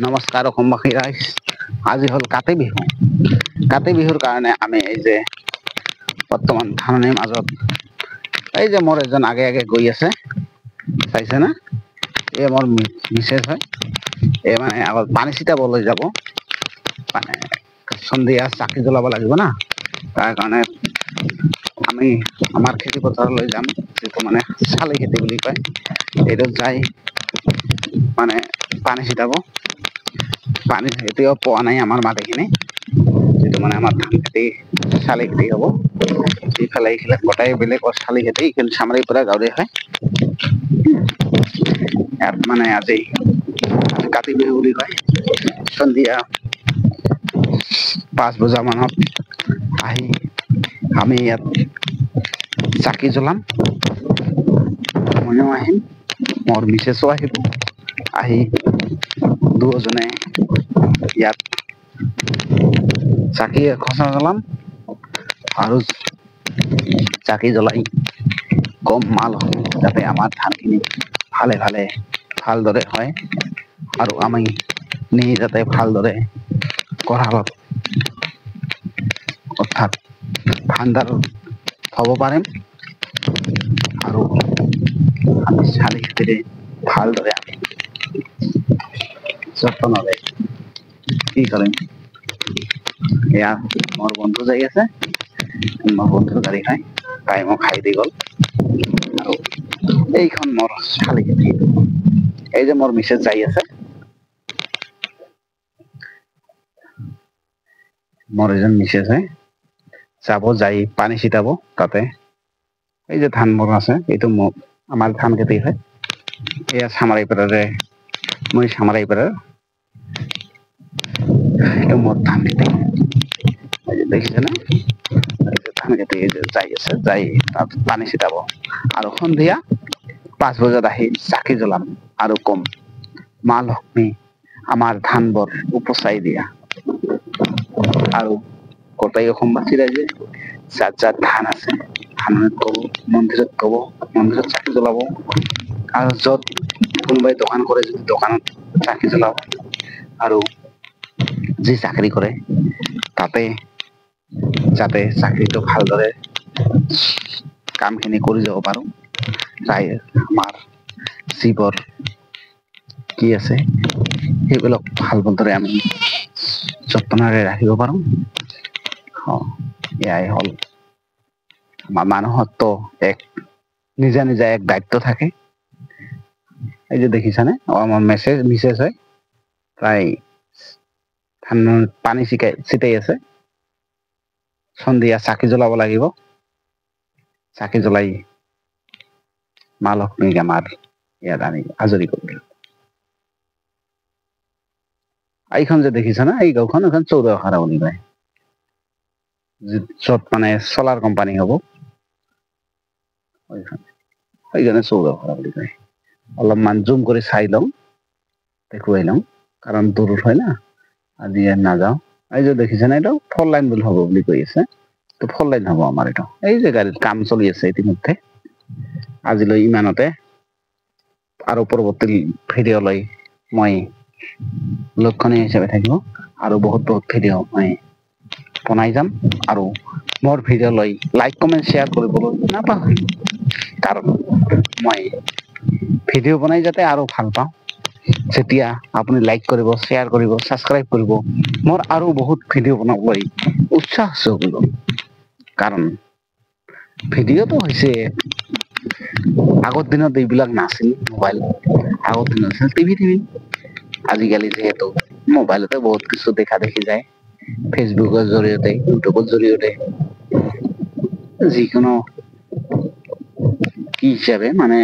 নমস্কাৰ অসমবাসী ৰাইজ। আজি হ'ল কাতি বিহু। কাতি বিহুৰ কাৰণে আমি এই যে বৰ্তমান ধাননিৰ মাজত এই যে মোৰ এজন আগে আগে গৈ আছে, চাইছে না? এই মোৰ মিছেছ হয়। এই মানে আগত পানী ছিটাবলৈ যাব, মানে সন্ধিয়া চাকি জ্বলাব লাগিব না, তাৰ কাৰণে আমি আমাৰ খেতি পথাৰলৈ যাম, যিটো মানে শালি খেতি বুলি কয়। এইটোত যাই মানে পানী ছিটাব। পানী এতিয়াও পোৱা নাই আমাৰ মাটিখিনি, যিটো মানে আমাৰ ধান খেতি শালি খেতি হ'ব। ইফালে এইফালে গোটেই বেলেগৰ শালি খেতি, কিন্তু চামৰিৰ পৰা গাঁৱৰে হয়। ইয়াত মানে আজি কাতি বিহু বুলি কয়। সন্ধিয়া 5 বজা মানত আহি আমি ইয়াত চাকি জ্বলাম। মইও আহিম, মোৰ মিছেছো আহিব। আহি দুয়োজনে ইয়াত চাকি এগছা জ্বলাম আৰু চাকি জ্বলাই কম মাল যাতে আমাৰ ধানখিনি ভালে ভালে ভালদৰে হয়, আৰু আমি নি যাতে ভালদৰে গঁৰালত অৰ্থাৎ ভাণ্ডাৰত থব পাৰিম। আৰু আমি শালি খেতিৰে ভালদৰে আমি যতনেৰে কি কৰিম, এয়া মোৰ বন্ধু যাই আছে, মোৰ বন্ধুৰ গাড়ী খাই তাই মোক খাই দি গ'ল। আৰু এইখন মোৰ শালি খেতি, এই যে মোৰ মিছেছ যাই আছে, মোৰ এজন মিছেছ হয়, যাব যাই পানী ছিটাব তাতে। এই যে ধানবোৰ আছে, এইটো আমাৰ ধান খেতি হয়। এয়া চামাৰ পেৰাৰে, মই চামাৰ পেৰাৰ মোৰ ধান খেতি দেখিছে নে? ধান খেতি যাই আছে, যাই তাত পানী ছিটাব আৰু সন্ধিয়া 5 বজাত আহি চাকি জ্বলাম আৰু কম মা লক্ষ্মী আমাৰ ধানবোৰ উপচাই দিয়া। আৰু গোটেই অসমবাসী ৰাইজে যাৰ যাৰ ধান আছে, ধানত কব, মন্দিৰত কব, মন্দিৰত চাকি জ্বলাব। আৰু য'ত কোনোবাই দোকান কৰে, যদি দোকানত চাকি জ্বলাব। আৰু যি চাকৰি কৰে তাতে যাতে চাকৰিটো ভালদৰে কামখিনি কৰি যাব পাৰো, তাই আমাৰ যিবোৰ কি আছে সেইবিলাক ভাল দৰে আমি যতনেৰে ৰাখিব পাৰো। এয়াই হ'ল আমাৰ মানুহতো এক নিজা নিজা এক দায়িত্ব থাকে। এই যে দেখিছানে, আমাৰ মিছেছ হয়, তাই ধানত পানী ছিটাই আছে। সন্ধিয়া চাকি জ্বলাব লাগিব, চাকি জ্বলাই মা লক্ষ্মীক আমাৰ ইয়াত আমি আজৰি কৰিলো। এইখন যে দেখিছা না, এই গাঁওখন এখন চৌৰাহাৰা বুলি কয়। য'ত মানে চলাৰ কোম্পানী হ'ব, সেইকাৰণে চৌৰাহাৰা বুলি কয়। অলপমান জুম কৰি চাই লওঁ, দেখুৱাই লওঁ, কাৰণ দূৰত হয় না। আজি ইয়াত নাযাওঁ। এই যে দেখিছে নে, এইটো 4 লাইন বুলি হ'ব বুলি কৈ আছে। ত 4 লাইন হ'ব আমাৰ এইটো। এই যে গাড়ীত কাম চলি আছে ইতিমধ্যে। আজিলৈ ইমানতে, আৰু পৰৱৰ্তী ভিডিঅ' লৈ মই লক্ষণীয় হিচাপে থাকিব, আৰু বহুত বহুত ভিডিঅ' মই বনাই যাম। আৰু মোৰ ভিডিঅ' লৈ লাইক কমেণ্ট শ্বেয়াৰ কৰিবলৈ নাপাহৰিব, কাৰণ মই ভিডিঅ' বনাই যাতে আৰু ভাল পাওঁ। যেতিয়া আপুনি লাইক কৰিব, শ্বেয়াৰ কৰিব, ছাবস্ক্ৰাইব কৰিব, মোৰ আৰু বহুত ভিডিঅ' বনাবলৈ উৎসাহ যোগ হ'ব। কাৰণ ভিডিঅ'টো হৈছে, আগৰ দিনত এইবিলাক নাছিল মোবাইল, আগৰ দিনত আছিল টিভি। আজিকালি যিহেতু মোবাইলতে বহুত কিছু দেখা দেখি যায়। ফেচবুকৰ জৰিয়তে, ইউটিউবৰ জৰিয়তে, যিকোনো কি হিচাপে মানে